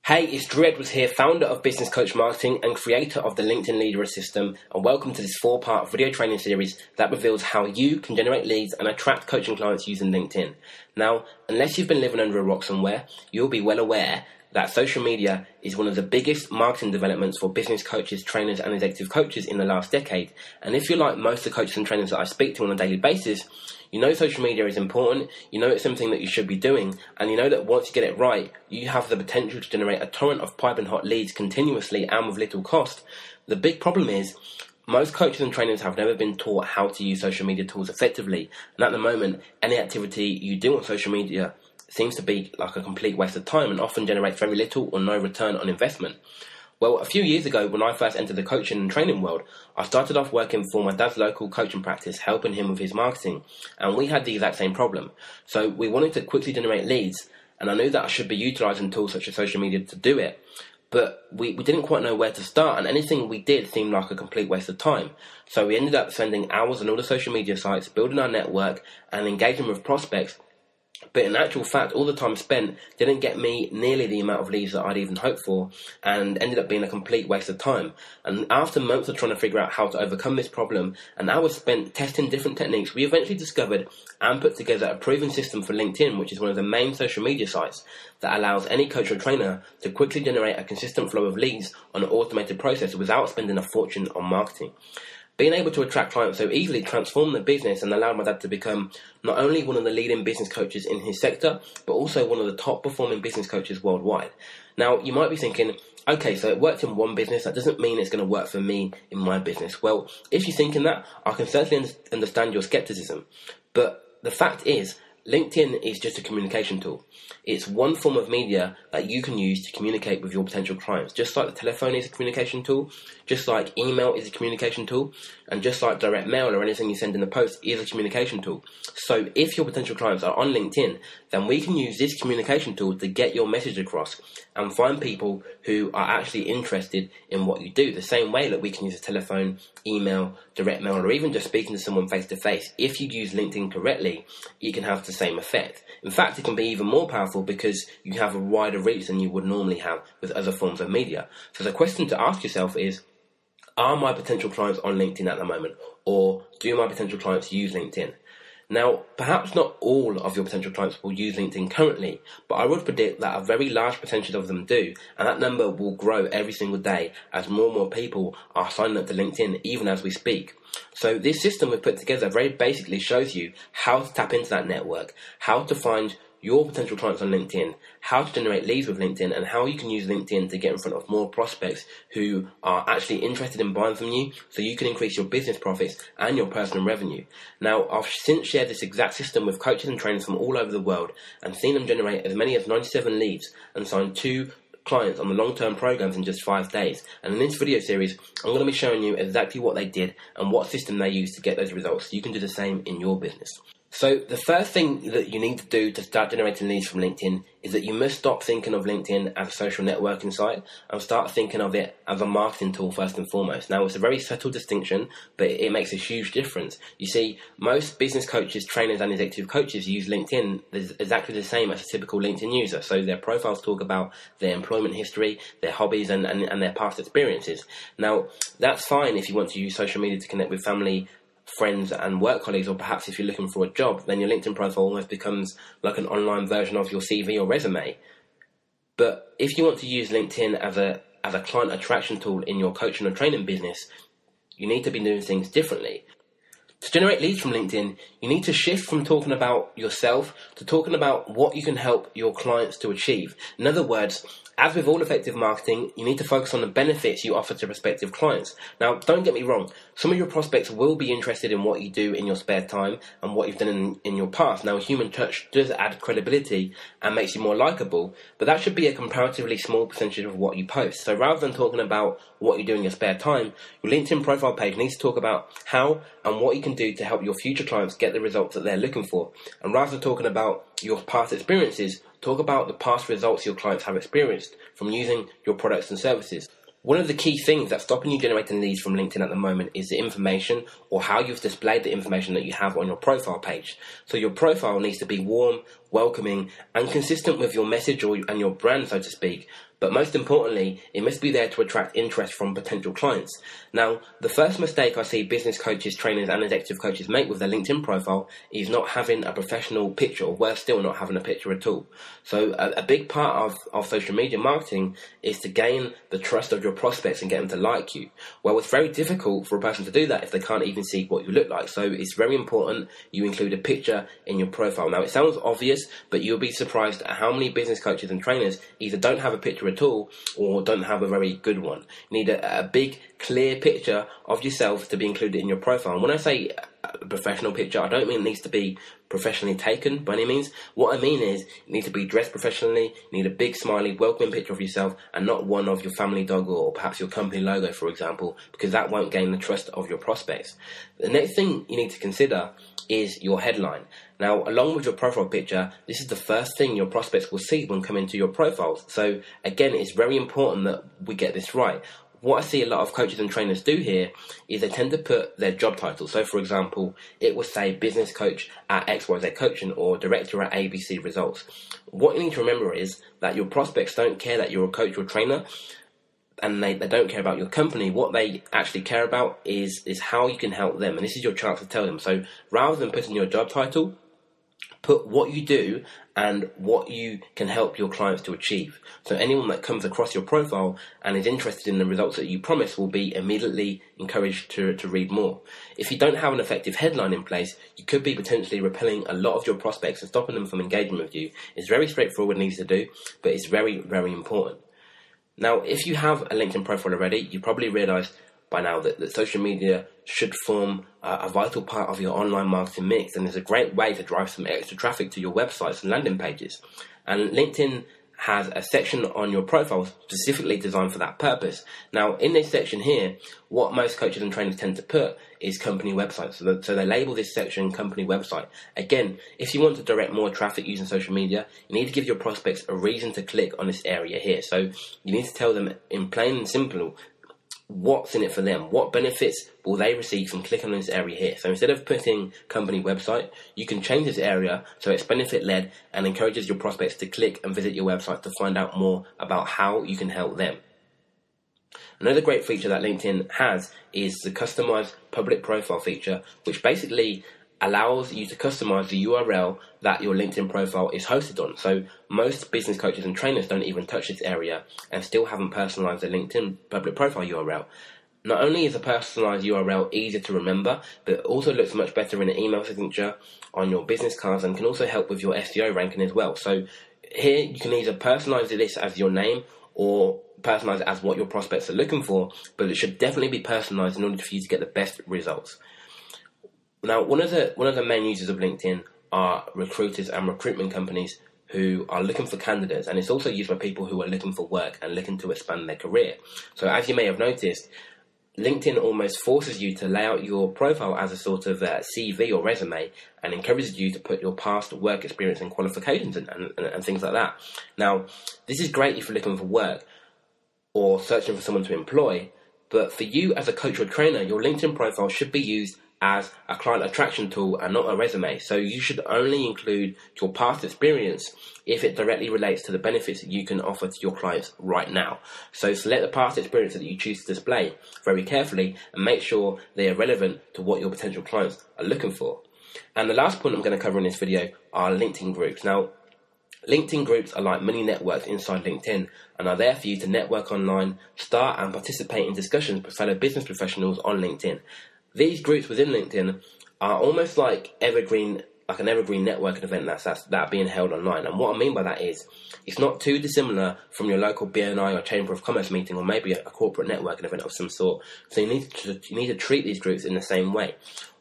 Hey, it's Drew Edwards here, founder of Business Coach Marketing and creator of the LinkedIn Leader System, and welcome to this 4-part video training series that reveals how you can generate leads and attract coaching clients using LinkedIn. Now, unless you've been living under a rock somewhere, you'll be well aware that social media is one of the biggest marketing developments for business coaches, trainers, and executive coaches in the last decade. And if you're like most of the coaches and trainers that I speak to on a daily basis, you know social media is important, you know it's something that you should be doing, and you know that once you get it right, you have the potential to generate a torrent of piping hot leads continuously and with little cost. The big problem is, most coaches and trainers have never been taught how to use social media tools effectively, and at the moment, any activity you do on social media seems to be like a complete waste of time and often generates very little or no return on investment. Well, a few years ago, when I first entered the coaching and training world, I started off working for my dad's local coaching practice, helping him with his marketing, and we had the exact same problem. So we wanted to quickly generate leads, and I knew that I should be utilising tools such as social media to do it, but we didn't quite know where to start, and anything we did seemed like a complete waste of time. So we ended up spending hours on all the social media sites, building our network and engaging with prospects. But in actual fact, all the time spent didn't get me nearly the amount of leads that I'd even hoped for, and ended up being a complete waste of time. And after months of trying to figure out how to overcome this problem, and hours spent testing different techniques, we eventually discovered and put together a proven system for LinkedIn, which is one of the main social media sites that allows any coach or trainer to quickly generate a consistent flow of leads on an automated process without spending a fortune on marketing. Being able to attract clients so easily transformed the business and allowed my dad to become not only one of the leading business coaches in his sector, but also one of the top performing business coaches worldwide. Now, you might be thinking, okay, so it worked in one business, that doesn't mean it's going to work for me in my business. Well, if you're thinking that, I can certainly understand your skepticism. But the fact is, LinkedIn is just a communication tool. It's one form of media that you can use to communicate with your potential clients. Just like the telephone is a communication tool, just like email is a communication tool, and just like direct mail or anything you send in the post is a communication tool. So if your potential clients are on LinkedIn, then we can use this communication tool to get your message across and find people who are actually interested in what you do. The same way that we can use a telephone, email, direct mail, or even just speaking to someone face to face. If you use LinkedIn correctly, you can have the same effect. In fact, it can be even more powerful because you have a wider reach than you would normally have with other forms of media. So the question to ask yourself is, are my potential clients on LinkedIn at the moment? Or do my potential clients use LinkedIn? Now, perhaps not all of your potential clients will use LinkedIn currently, but I would predict that a very large percentage of them do, and that number will grow every single day as more and more people are signing up to LinkedIn even as we speak. So this system we've put together very basically shows you how to tap into that network, how to find your potential clients on LinkedIn, how to generate leads with LinkedIn, and how you can use LinkedIn to get in front of more prospects who are actually interested in buying from you, so you can increase your business profits and your personal revenue. Now, I've since shared this exact system with coaches and trainers from all over the world and seen them generate as many as 97 leads and sign 2 clients on the long-term programs in just 5 days. And in this video series, I'm going to be showing you exactly what they did and what system they used to get those results, so you can do the same in your business. So the first thing that you need to do to start generating leads from LinkedIn is that you must stop thinking of LinkedIn as a social networking site and start thinking of it as a marketing tool first and foremost. Now, it's a very subtle distinction, but it makes a huge difference. You see, most business coaches, trainers, and executive coaches use LinkedIn exactly the same as a typical LinkedIn user. So their profiles talk about their employment history, their hobbies, and their past experiences. Now, that's fine if you want to use social media to connect with family, friends and work colleagues, or perhaps if you're looking for a job, then your LinkedIn profile almost becomes like an online version of your CV or resume. But if you want to use LinkedIn as a client attraction tool in your coaching or training business, you need to be doing things differently. To generate leads from LinkedIn, you need to shift from talking about yourself to talking about what you can help your clients to achieve. In other words, as with all effective marketing, you need to focus on the benefits you offer to prospective clients. Now, don't get me wrong, some of your prospects will be interested in what you do in your spare time and what you've done in your past. Now, a human touch does add credibility and makes you more likable, but that should be a comparatively small percentage of what you post. So rather than talking about what you do in your spare time, your LinkedIn profile page needs to talk about how and what you can do to help your future clients get the results that they're looking for. And rather than talking about your past experiences, talk about the past results your clients have experienced from using your products and services. One of the key things that's stopping you generating leads from LinkedIn at the moment is the information, or how you've displayed the information that you have on your profile page. So your profile needs to be warm, welcoming, and consistent with your message and your brand, so to speak. but most importantly, it must be there to attract interest from potential clients. Now, the first mistake I see business coaches, trainers, and executive coaches make with their LinkedIn profile is not having a professional picture, or worse still, not having a picture at all. So a big part of social media marketing is to gain the trust of your prospects and get them to like you. Well, it's very difficult for a person to do that if they can't even see what you look like. So it's very important you include a picture in your profile. Now, it sounds obvious, but you'll be surprised at how many business coaches and trainers either don't have a picture at all or don't have a very good one. You need a big, clear picture of yourself to be included in your profile. And when I say a professional picture, I don't mean it needs to be professionally taken by any means. What I mean is you need to be dressed professionally, you need a big, smiley, welcoming picture of yourself, and not one of your family dog or perhaps your company logo, for example, because that won't gain the trust of your prospects. The next thing you need to consider is your headline. Now, along with your profile picture, this is the first thing your prospects will see when coming to your profiles. So again, it's very important that we get this right. What I see a lot of coaches and trainers do here is they tend to put their job title. So, for example, it will say business coach at XYZ Coaching or director at ABC Results. What you need to remember is that your prospects don't care that you're a coach or trainer, and they don't care about your company. What they actually care about is how you can help them, and this is your chance to tell them. So rather than putting your job title, put what you do and what you can help your clients to achieve. So anyone that comes across your profile and is interested in the results that you promise will be immediately encouraged to read more. If you don't have an effective headline in place, you could be potentially repelling a lot of your prospects and stopping them from engaging with you. It's very straightforward and easy to do, but it's very, very important. Now, if you have a LinkedIn profile already, you probably realised by now that social media should form a vital part of your online marketing mix, and is a great way to drive some extra traffic to your websites and landing pages. And LinkedIn has a section on your profile specifically designed for that purpose. Now, in this section here, what most coaches and trainers tend to put is company websites. So they label this section company website. Again, if you want to direct more traffic using social media, you need to give your prospects a reason to click on this area here. So you need to tell them in plain and simple what's in it for them. What benefits will they receive from clicking on this area here? So instead of putting company website, you can change this area so it's benefit-led and encourages your prospects to click and visit your website to find out more about how you can help them. Another great feature that LinkedIn has is the customized public profile feature, which basically allows you to customize the URL that your LinkedIn profile is hosted on. So most business coaches and trainers don't even touch this area and still haven't personalized their LinkedIn public profile URL. Not only is a personalized URL easier to remember, but it also looks much better in an email signature, on your business cards, and can also help with your SEO ranking as well. So here you can either personalize this as your name or personalize it as what your prospects are looking for, but it should definitely be personalized in order for you to get the best results. Now, one of the main users of LinkedIn are recruiters and recruitment companies who are looking for candidates, and it's also used by people who are looking for work and looking to expand their career. So as you may have noticed, LinkedIn almost forces you to lay out your profile as a sort of CV or resume, and encourages you to put your past work experience and qualifications and things like that. Now, this is great if you're looking for work or searching for someone to employ, but for you as a coach or trainer, your LinkedIn profile should be used as a client attraction tool and not a resume. So you should only include your past experience if it directly relates to the benefits that you can offer to your clients right now. So select the past experience that you choose to display very carefully and make sure they are relevant to what your potential clients are looking for. And the last point I'm going to cover in this video are LinkedIn groups. Now, LinkedIn groups are like mini networks inside LinkedIn and are there for you to network online, start and participate in discussions with fellow business professionals on LinkedIn. These groups within LinkedIn are almost like an evergreen networking event that are being held online. And what I mean by that is, it's not too dissimilar from your local BNI or Chamber of Commerce meeting, or maybe a corporate networking event of some sort. So you need to treat these groups in the same way.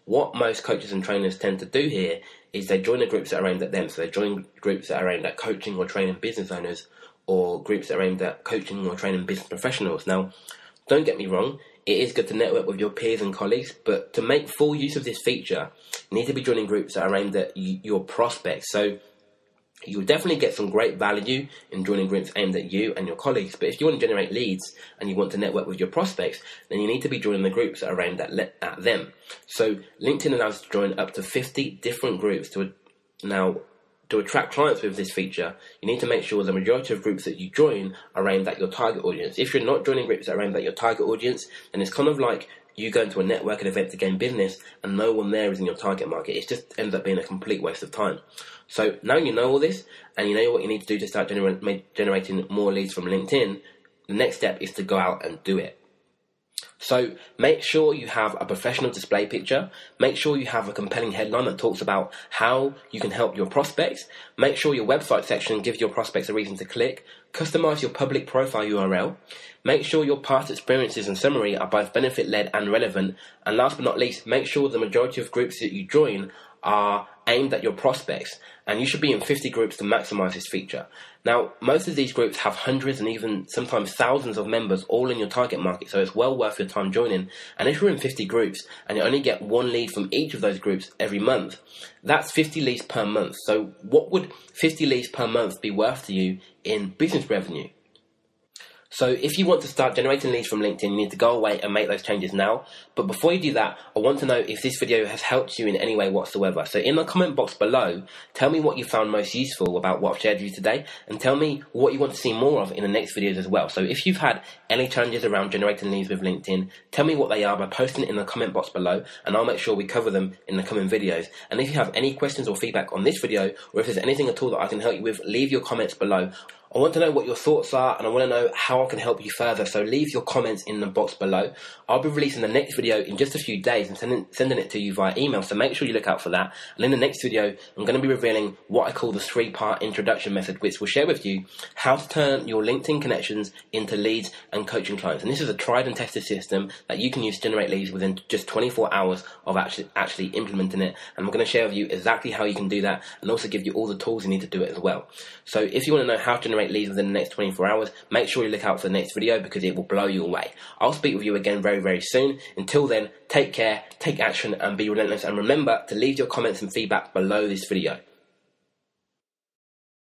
What most coaches and trainers tend to do here is they join the groups that are aimed at them. So they join groups that are aimed at coaching or training business owners, or groups that are aimed at coaching or training business professionals. Now, don't get me wrong, it is good to network with your peers and colleagues, but to make full use of this feature, you need to be joining groups that are aimed at your prospects. So you'll definitely get some great value in joining groups aimed at you and your colleagues, but if you want to generate leads and you want to network with your prospects, then you need to be joining the groups that are aimed at them. So LinkedIn allows you to join up to 50 different groups to to attract clients with this feature, you need to make sure the majority of groups that you join are aimed at your target audience. If you're not joining groups that are aimed at your target audience, then it's kind of like you go into a networking event to gain business and no one there is in your target market. It just ends up being a complete waste of time. So now you know all this and you know what you need to do to start generating more leads from LinkedIn, the next step is to go out and do it. So make sure you have a professional display picture. Make sure you have a compelling headline that talks about how you can help your prospects. Make sure your website section gives your prospects a reason to click. Customize your public profile URL. Make sure your past experiences and summary are both benefit-led and relevant. And last but not least, make sure the majority of groups that you join are aimed at your prospects, and you should be in 50 groups to maximize this feature. Now, most of these groups have hundreds and even sometimes thousands of members all in your target market, so it's well worth your time joining. And if you're in 50 groups and you only get one lead from each of those groups every month, that's 50 leads per month. So what would 50 leads per month be worth to you in business revenue? So if you want to start generating leads from LinkedIn, you need to go away and make those changes now. But before you do that, I want to know if this video has helped you in any way whatsoever. So in the comment box below, tell me what you found most useful about what I've shared with you today, and tell me what you want to see more of in the next videos as well. So if you've had any challenges around generating leads with LinkedIn, tell me what they are by posting it in the comment box below, and I'll make sure we cover them in the coming videos. And if you have any questions or feedback on this video, or if there's anything at all that I can help you with, leave your comments below. I want to know what your thoughts are, and I want to know how I can help you further, so leave your comments in the box below. I'll be releasing the next video in just a few days and sending it to you via email, so make sure you look out for that. And in the next video, I'm going to be revealing what I call the 3-part introduction method, which will share with you how to turn your LinkedIn connections into leads and coaching clients. And this is a tried and tested system that you can use to generate leads within just 24 hours of actually implementing it. And I'm going to share with you exactly how you can do that, and also give you all the tools you need to do it as well. So if you want to know how to generate leads within the next 24 hours, make sure you look out for the next video, because it will blow you away. I'll speak with you again very, very soon. Until then, take care, take action, and be relentless. And remember to leave your comments and feedback below this video.